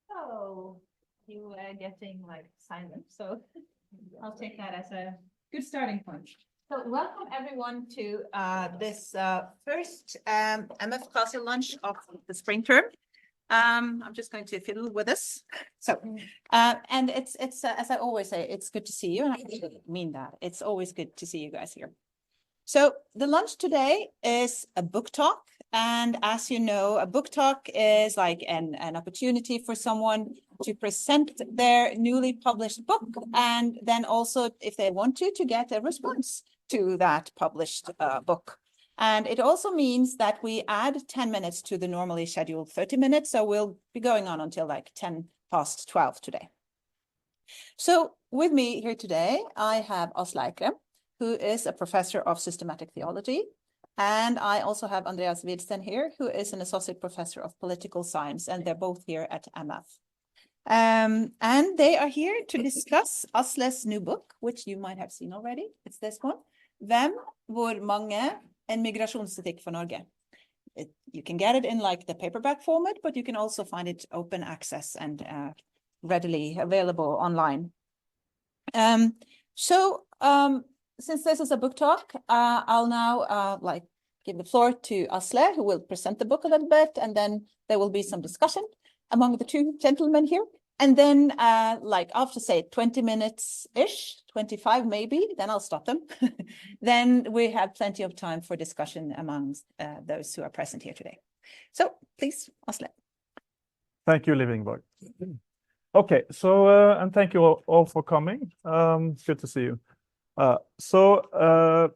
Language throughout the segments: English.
So you are getting like silent, so I'll take that as a good starting point. So welcome everyone to this first MF CASR lunch of the spring term. I'm just going to fiddle with this. So, and it's as I always say, it's good to see you, and I mean that. It's always good to see you guys here. So the lunch today is a book talk. And as you know, a book talk is like an opportunity for someone to present their newly published book. And then also, if they want to get a response to that published book. And it also means that we add 10 minutes to the normally scheduled 30 minutes. So we'll be going on until like 12 today. So with me here today, I have Asle Eikrem, who is a professor of systematic theology. And I also have Andreas Widsten here, who is an associate professor of political science, and they're both here at MF. And they are here to discuss Asle's new book, which you might have seen already. It's this one, Hvem, Hvor Mange, en migrasjonsetikk for Norge. You can get it in like the paperback format, but you can also find it open access and readily available online. Since this is a book talk, I'll now give the floor to Asle, who will present the book a little bit, and then there will be some discussion among the two gentlemen here. And then after say 20 minutes-ish, 25 maybe, then I'll stop them. Then we have plenty of time for discussion amongst those who are present here today. So please, Asle. Thank you, Livingborg. Okay, so and thank you all for coming. Good to see you. The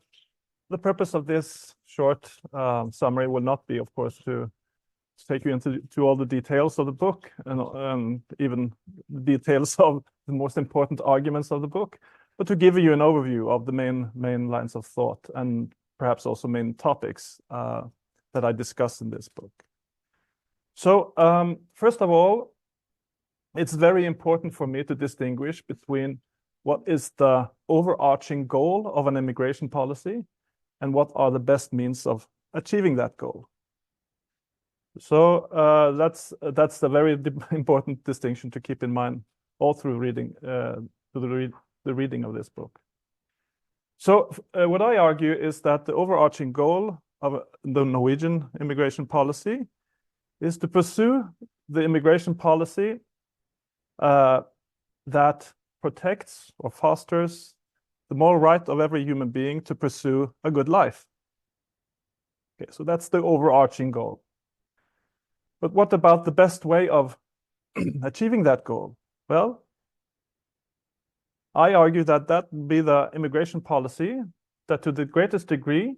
purpose of this short summary will not be, of course, to take you into all the details of the book and even the details of the most important arguments of the book, but to give you an overview of the main lines of thought and perhaps also main topics that I discuss in this book. So first of all, it's very important for me to distinguish between what is the overarching goal of an immigration policy and what are the best means of achieving that goal. So that's a very important distinction to keep in mind all through reading the reading of this book. So what I argue is that the overarching goal of the Norwegian immigration policy is to pursue the immigration policy that protects or fosters the moral right of every human being to pursue a good life. Okay, so that's the overarching goal. But what about the best way of achieving that goal? Well, I argue that that would be the immigration policy that to the greatest degree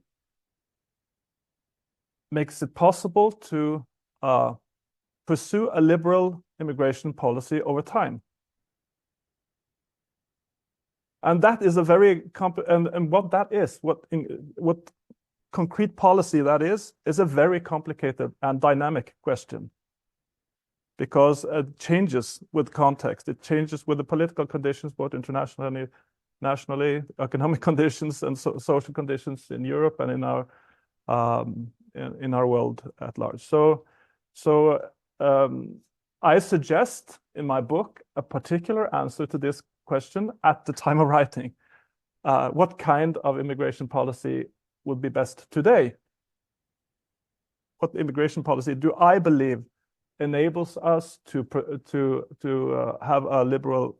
makes it possible to pursue a liberal immigration policy over time. And that is a very and what that is, what concrete policy that is a very complicated and dynamic question, because it changes with context. It changes with the political conditions, both internationally, nationally, economic conditions, and social conditions in Europe and in our world at large. So I suggest in my book a particular answer to this question at the time of writing. What kind of immigration policy would be best today? What immigration policy do I believe enables us to have a liberal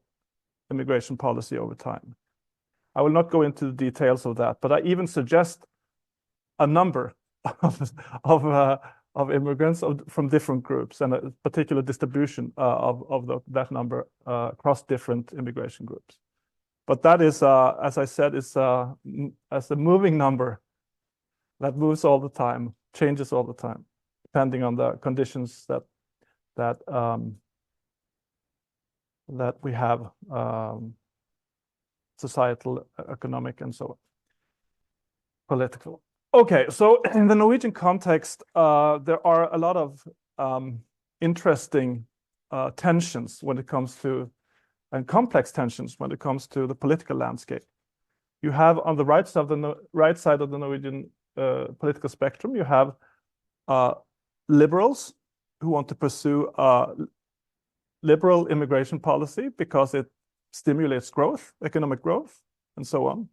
immigration policy over time? I will not go into the details of that, but I even suggest a number of immigrants from different groups and a particular distribution of that number across different immigration groups. But that is, as I said, is as a moving number that moves all the time, changes all the time, depending on the conditions that we have, societal, economic, and so on, political. Okay, so in the Norwegian context, there are a lot of interesting tensions when it comes to, and complex tensions when it comes to the political landscape. You have on the right side of the Norwegian political spectrum, you have liberals who want to pursue a liberal immigration policy because it stimulates growth, economic growth, and so on.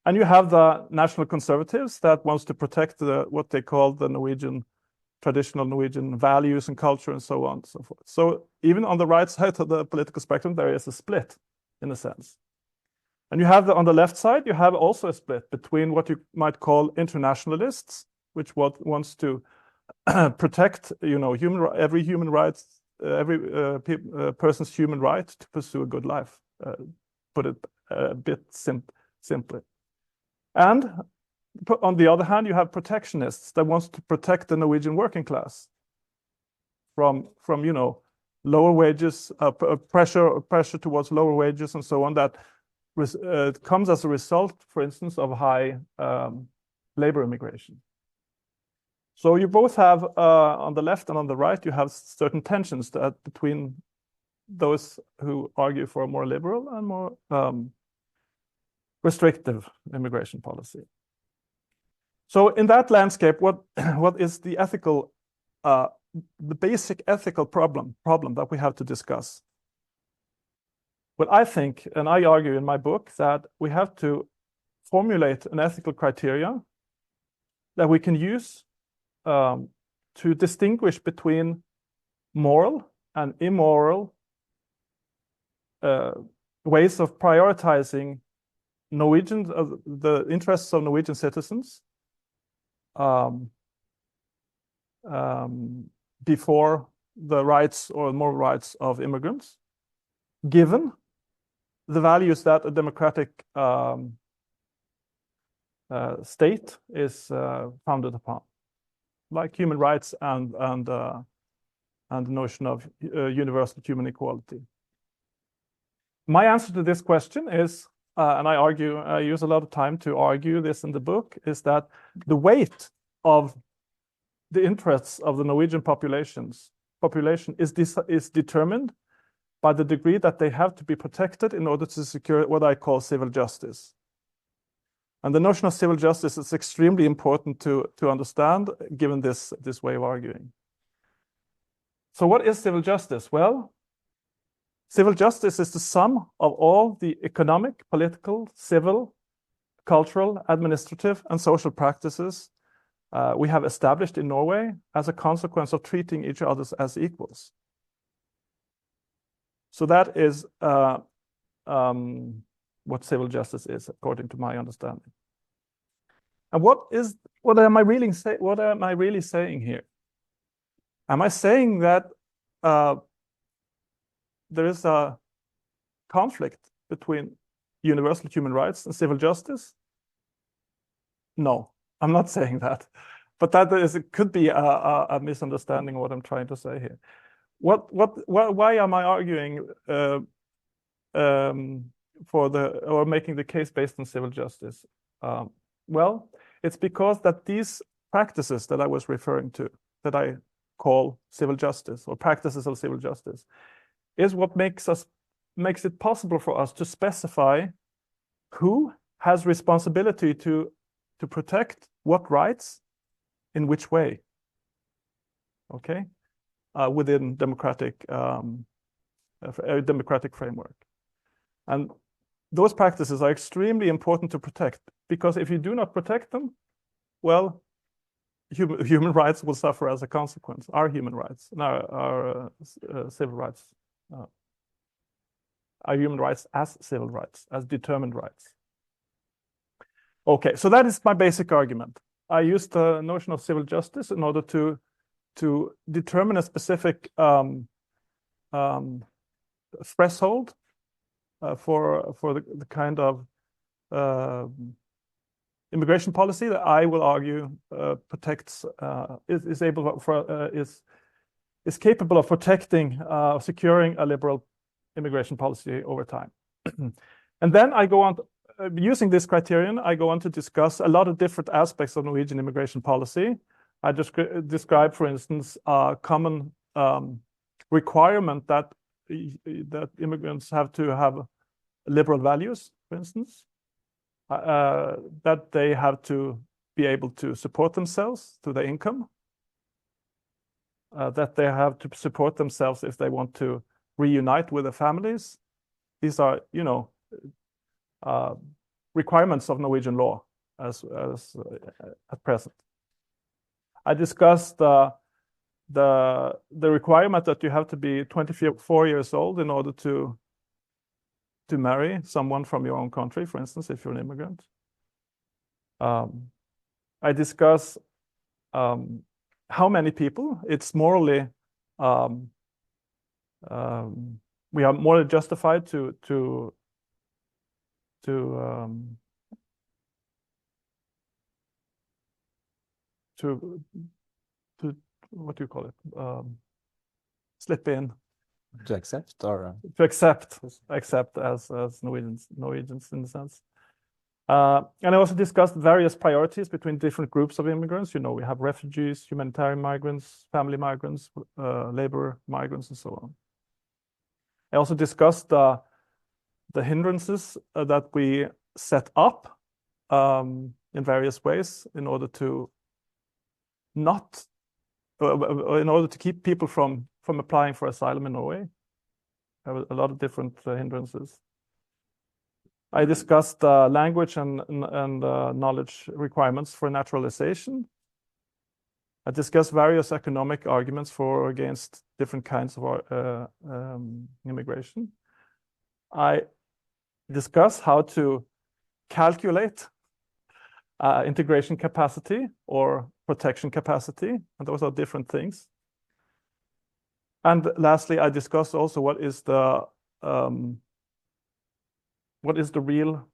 And you have the national conservatives that wants to protect what they call the traditional Norwegian values and culture and so on and so forth. So even on the right side of the political spectrum, there is a split in a sense. And you have on the left side, you have also a split between what you might call internationalists, which wants to protect, every human rights, every person's human right to pursue a good life, put it a bit simply. And on the other hand, you have protectionists that wants to protect the Norwegian working class from lower wages, pressure towards lower wages and so on, that comes as a result, for instance, of high labor immigration. So you both have, on the left and on the right, you have certain tensions between those who argue for a more liberal and more restrictive immigration policy. So in that landscape, what is the basic ethical problem that we have to discuss? Well, I think, and I argue in my book, that we have to formulate an ethical criteria that we can use to distinguish between moral and immoral ways of prioritizing the interests of Norwegian citizens before the rights or moral rights of immigrants, given the values that a democratic state is founded upon, like human rights and the notion of universal human equality. My answer to this question is, and I use a lot of time to argue this in the book, is that the weight of the interests of the Norwegian population is determined by the degree that they have to be protected in order to secure what I call civil justice. And the notion of civil justice is extremely important to understand, given this way of arguing. So what is civil justice? Well, civil justice is the sum of all the economic, political, civil, cultural, administrative, and social practices we have established in Norway as a consequence of treating each other as equals. So that is what civil justice is, according to my understanding. And what am I really saying here? Am I saying that there is a conflict between universal human rights and civil justice? No, I'm not saying that. But it could be a misunderstanding of what I'm trying to say here. Why am I arguing or making the case based on civil justice? Well, it's because that these practices that I was referring to, that I call civil justice or practices of civil justice, is what makes it possible for us to specify who has responsibility to protect what rights in which way. Okay, within a democratic framework. And those practices are extremely important to protect, because if you do not protect them, well, human rights will suffer as a consequence. Our human rights, and our civil rights, our human rights as civil rights, as determined rights. Okay, so that is my basic argument. I use the notion of civil justice in order to determine a specific threshold for the kind of immigration policy that I will argue protects is capable of protecting securing a liberal immigration policy over time. And then I go on using this criterion, I go on to discuss a lot of different aspects of Norwegian immigration policy. I just describe, for instance, a common requirement that immigrants have to have liberal values, for instance, that they have to be able to support themselves through their income, that they have to support themselves if they want to reunite with their families. These are, you know, requirements of Norwegian law as at present. I discussed the requirement that you have to be 24 years old in order to marry someone from your own country, for instance, if you're an immigrant. I discuss how many people. It's morally we are more justified to what do you call it? Slip in. To accept or To accept as Norwegians in a sense. And I also discussed various priorities between different groups of immigrants. You know, we have refugees, humanitarian migrants, family migrants, labor migrants, and so on. I also discussed the hindrances that we set up in various ways in order to keep people from applying for asylum in Norway. There were a lot of different hindrances. I discussed language and knowledge requirements for naturalization. I discussed various economic arguments for or against different kinds of immigration. I discuss how to calculate integration capacity or protection capacity, and those are different things. And lastly, I discussed also what is the real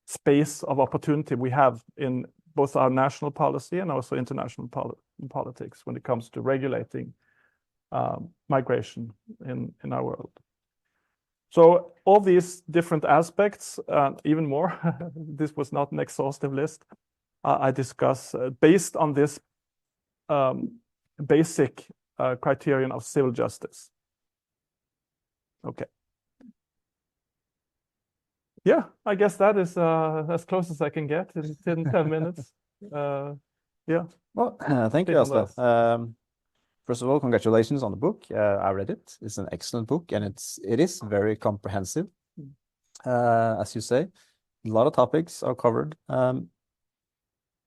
space of opportunity we have in both our national policy and also international politics when it comes to regulating migration in our world. So all these different aspects, even more, this was not an exhaustive list, I discuss based on this basic criterion of civil justice. Okay. Yeah, I guess that is as close as I can get in 10 minutes. Yeah. Well, thank you, Asle. First of all, congratulations on the book. I read it. It's an excellent book, and it is very comprehensive. As you say, a lot of topics are covered.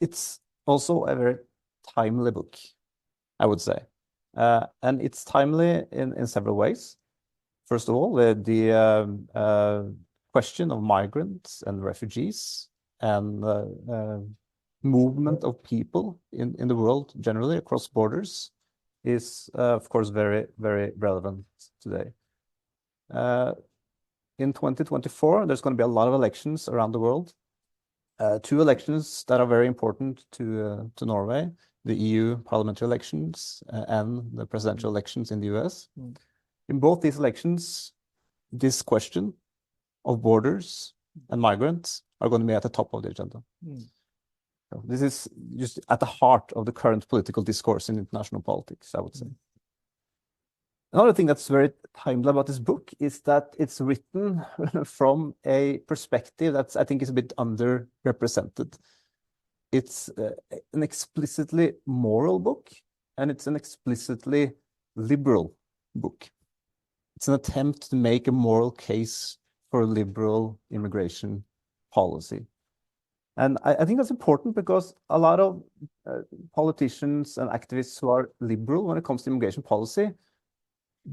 It's also a very timely book, I would say. And it's timely in several ways. First of all, the question of migrants and refugees and movement of people in the world generally across borders is, of course, very, very relevant today. In 2024, there's going to be a lot of elections around the world. Two elections that are very important to Norway, the EU parliamentary elections and the presidential elections in the US. In both these elections, this question of borders and migrants are going to be at the top of the agenda. So this is just at the heart of the current political discourse in international politics, I would say. Another thing that's very timely about this book is that it's written from a perspective that I think is a bit underrepresented. It's an explicitly moral book, and it's an explicitly liberal book. It's an attempt to make a moral case for a liberal immigration policy. And I think that's important because a lot of politicians and activists who are liberal when it comes to immigration policy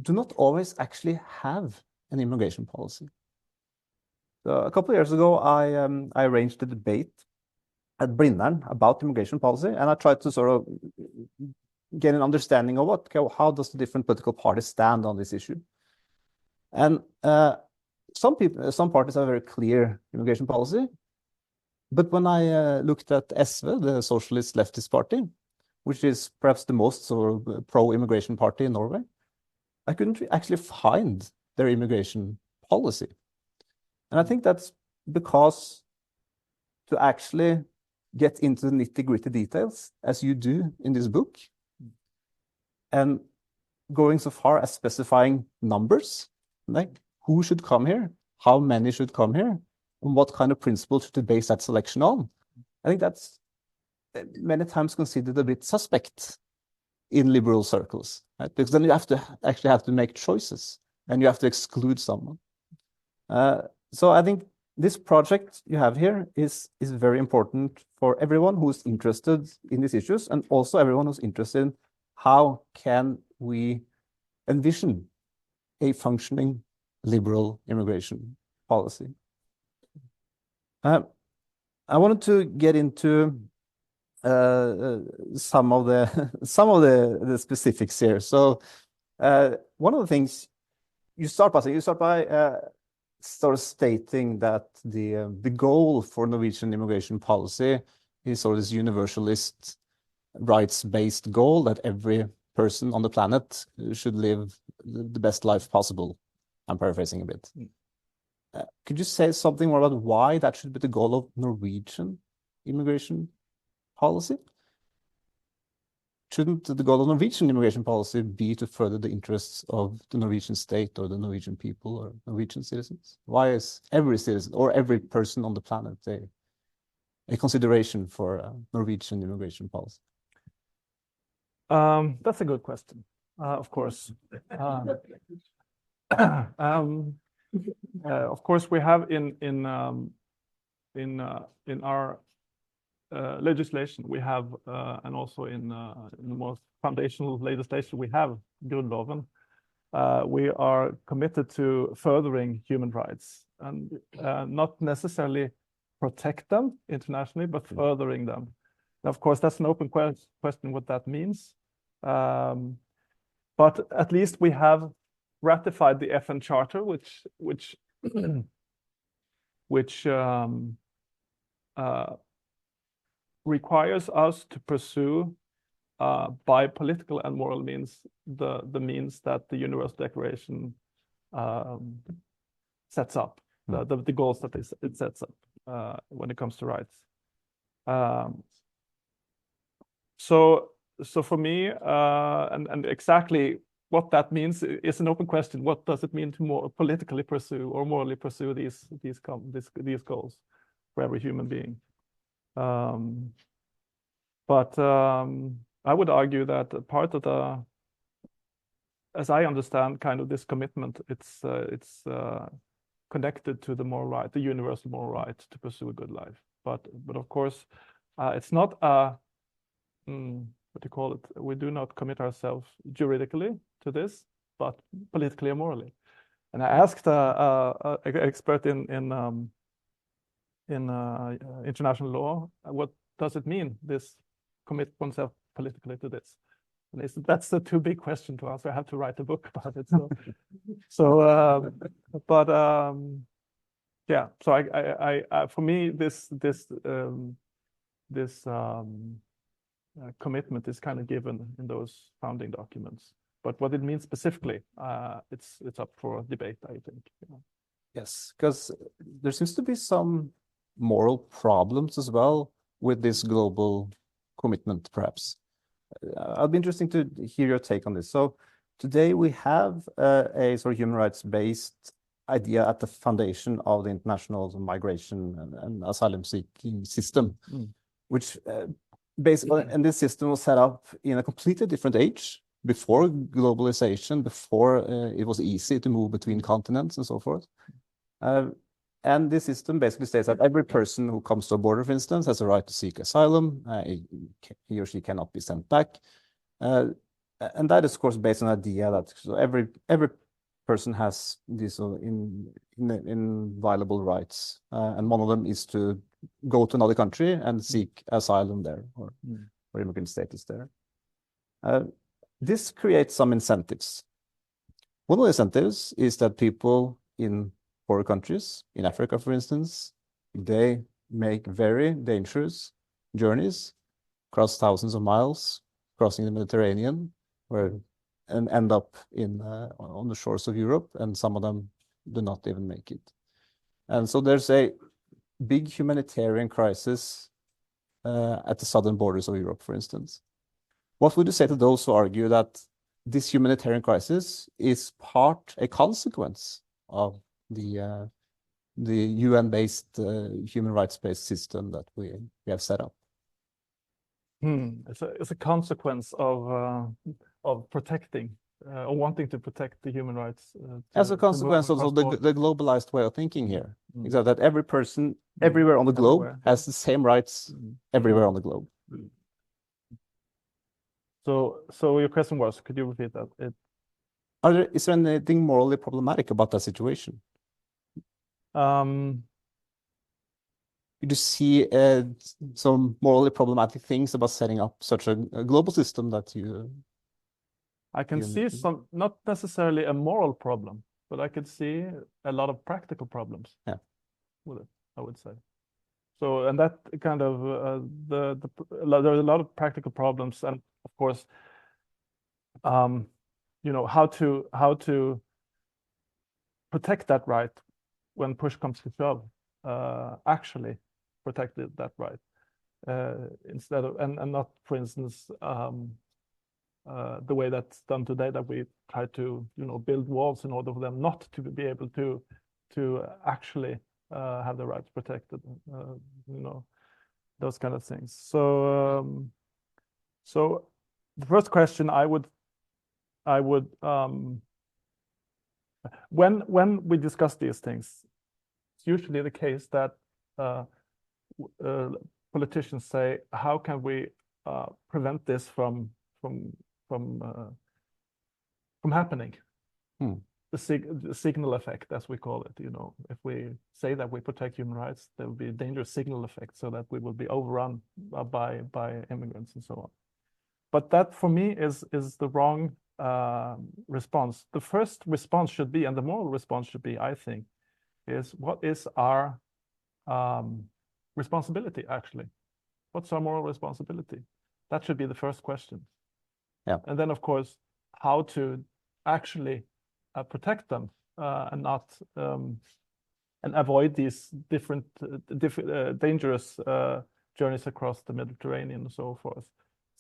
do not always actually have an immigration policy. So a couple of years ago, I arranged a debate at Blindern about immigration policy, and I tried to sort of get an understanding of how does the different political parties stand on this issue. And some parties have a very clear immigration policy. But when I looked at SV, the Socialist Leftist Party, which is perhaps the most sort of pro-immigration party in Norway, I couldn't actually find their immigration policy. And I think that's because to actually get into the nitty-gritty details, as you do in this book, and going so far as specifying numbers, like who should come here, how many should come here, and what kind of principles should you base that selection on? I think that's many times considered a bit suspect. in liberal circles, right? Because then you have to actually have to make choices, and you have to exclude someone. So I think this project you have here is very important for everyone who's interested in these issues, and also everyone who's interested in how can we envision a functioning liberal immigration policy. I wanted to get into some of the specifics here. So one of the things you start by sort of stating that the goal for Norwegian immigration policy is sort of this universalist rights-based goal that every person on the planet should live the best life possible. I'm paraphrasing a bit. Could you say something more about why that should be the goal of Norwegian immigration policy? Shouldn't the goal of Norwegian immigration policy be to further the interests of the Norwegian state or the Norwegian people or Norwegian citizens? Why is every citizen or every person on the planet a consideration for Norwegian immigration policy? That's a good question, of course. Of course, we have in our legislation, we have, and also in the most foundational legislation, we have Grunnloven. We are committed to furthering human rights and not necessarily protect them internationally, but furthering them. And of course, that's an open question what that means. But at least we have ratified the FN Charter, which requires us to pursue by political and moral means the means that the Universal Declaration sets up, the goals that it sets up when it comes to rights. So for me, and exactly what that means is an open question. What does it mean to more politically pursue or morally pursue these goals for every human being? But I would argue that part of as I understand, kind of this commitment, it's connected to the moral right, the universal moral right to pursue a good life. But of course, it's not a what do you call it? We do not commit ourselves juridically to this, but politically and morally. And I asked an expert in international law, what does it mean, this commit oneself politically to this? And they said, that's a too big question to answer. I have to write a book about it. Yeah. So I for me, this commitment is kind of given in those founding documents. But what it means specifically, it's up for debate, I think. Yeah. Yes, because there seems to be some moral problems as well with this global commitment, perhaps. I'd be interesting to hear your take on this. So today we have a sort of human rights-based idea at the foundation of the international migration and asylum seeking system, which basically, and this system was set up in a completely different age, before globalization, before it was easy to move between continents and so forth. And this system basically states that every person who comes to a border, for instance, has a right to seek asylum. He or she cannot be sent back. And that is, of course, based on the idea that every person has these inviolable rights. And one of them is to go to another country and seek asylum there or immigrant status there. This creates some incentives. One of the incentives is that people in poor countries, in Africa, for instance, they make very dangerous journeys across thousands of miles, crossing the Mediterranean, and end up on the shores of Europe, and some of them do not even make it. And so there's a big humanitarian crisis at the southern borders of Europe, for instance. What would you say to those who argue that this humanitarian crisis is a consequence of the UN-based, human rights-based system that we have set up? It's a consequence of protecting or wanting to protect the human rights. As a to move consequence across of borders. the globalized way of thinking here, Mm. exactly, that every person everywhere on the globe Everywhere, has the same rights everywhere on the globe. So your question was, could you repeat that? Is there anything morally problematic about that situation? Um, You just see some morally problematic things about setting up such a global system that you. I can You see mentioned. some, not necessarily a moral problem, but I could see a lot of practical problems. Yeah. With it, I would say. So, and that kind of there are a lot of practical problems, and of course, you know, how to protect that right when push comes to shove, actually protect that right, instead of and not, for instance, the way that's done today, that we try to, you know, build walls in order for them not to be able to actually have the rights protected, you know, those kind of things. So so the first question I would when we discuss these things, it's usually the case that politicians say, how can we prevent this from happening? The signal effect, as we call it, you know, if we say that we protect human rights, there will be a dangerous signal effect, so that we will be overrun by immigrants and so on. But that, for me, is the wrong response. The first response should be, and the moral response should be, I think, is what is our responsibility actually? What's our moral responsibility? That should be the first question. Yeah. And then, of course, how to actually protect them and not and avoid these different dangerous journeys across the Mediterranean and so forth.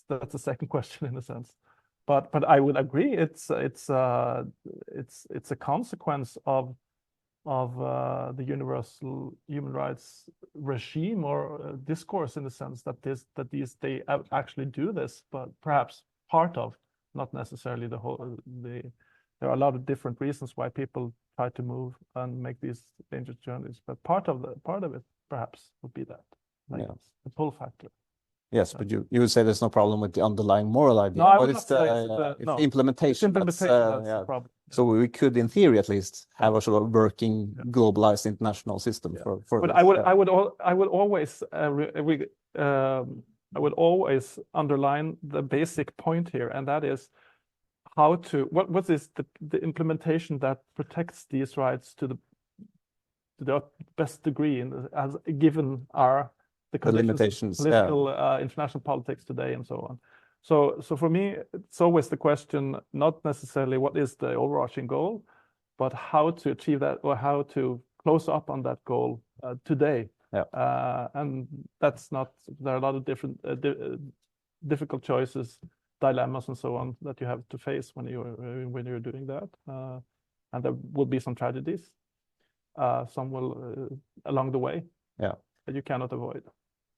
So that's the second question in a sense. But I would agree, it's a consequence of the universal human rights regime or discourse, in the sense that they actually do this, but perhaps part of, not necessarily the whole. There are a lot of different reasons why people try to move and make these dangerous journeys, but part of it perhaps would be that. Yeah. The pull factor. Yes, but you would say there's no problem with the underlying moral idea. No, I but would it's not say the no. implementation. That's Yeah. the problem. So we could, in theory at least, have a sort of working, globalized international system for But this. I would always underline the basic point here, and that is how to what is the implementation that protects these rights to the best degree, as given the limitations, political international politics today and so on. So for me, it's always the question, not necessarily what is the overarching goal, but how to achieve that, or how to close up on that goal today. And that's not, there are a lot of different difficult choices, dilemmas and so on that you have to face when you're doing that. And there will be some tragedies, some will along the way, that you cannot avoid.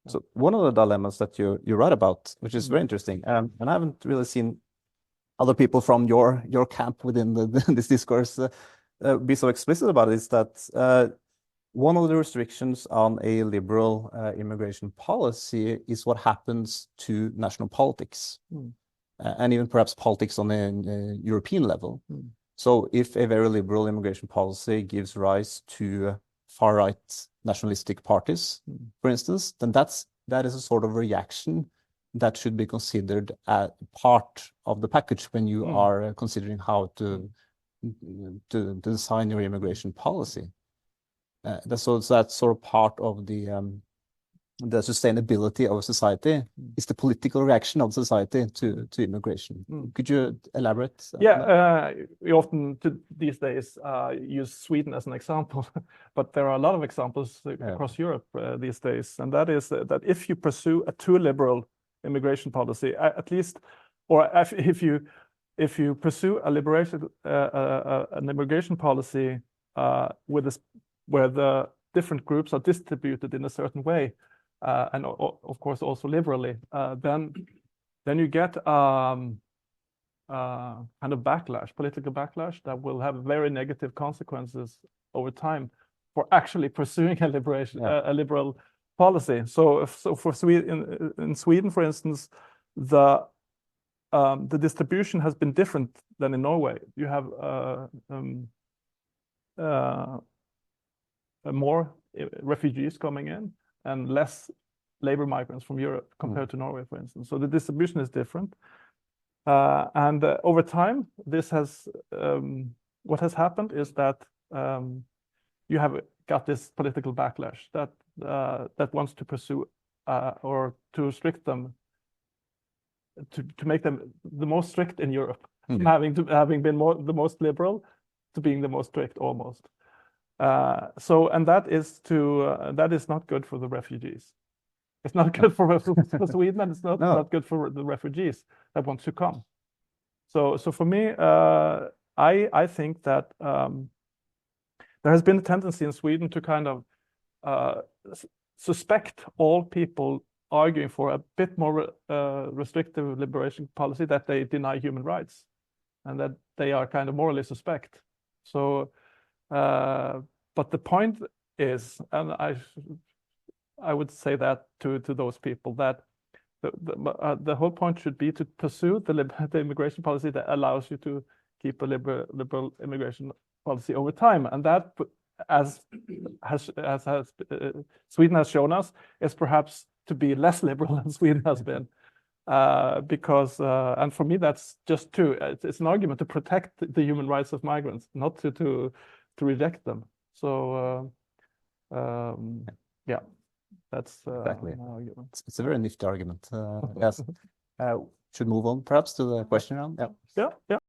So one of the dilemmas that you write about, which is very interesting, and I haven't really seen other people from your camp within this discourse be so explicit about it, is that one of the restrictions on a liberal immigration policy is what happens to national politics, and even perhaps politics on a European level. So if a very liberal immigration policy gives rise to far-right nationalistic parties, for instance, then that is a sort of reaction that should be considered a part of the package when you are considering how to design your immigration policy. That's sort of part of the sustainability of society, is the political reaction of society to immigration. Could you elaborate? We often these days use Sweden as an example, but there are a lot of examples across Europe these days, and that is that if you pursue a too liberal immigration policy, at least, or if you pursue an immigration policy where the different groups are distributed in a certain way, and of course also liberally, then you get kind of backlash, political backlash that will have very negative consequences over time for actually pursuing a a liberal policy. So for Sweden, in Sweden, for instance, the distribution has been different than in Norway. You have more refugees coming in and less labor migrants from Europe compared to Norway, for instance. So the distribution is different. And over time, this has what has happened is that you have got this political backlash that wants to pursue or to restrict them, to make them the most strict in Europe, having been the most liberal to being the most strict almost. And that is not good for the refugees. It's not good for Sweden, and it's not good for the refugees that want to come. So for me, I think that there has been a tendency in Sweden to kind of suspect all people arguing for a bit more restrictive liberation policy that they deny human rights, and that they are kind of morally suspect. So, but the point is, and I would say that to those people, that the whole point should be to pursue the immigration policy that allows you to keep a liberal immigration policy over time, and that, as Sweden has shown us, is perhaps to be less liberal than Sweden has been, because and for me that's just true. It's an argument to protect the human rights of migrants, not to reject them. So yeah, that's exactly my argument. It's a very nifty argument. Yes. Should move on perhaps to the question round. Yeah. Yeah.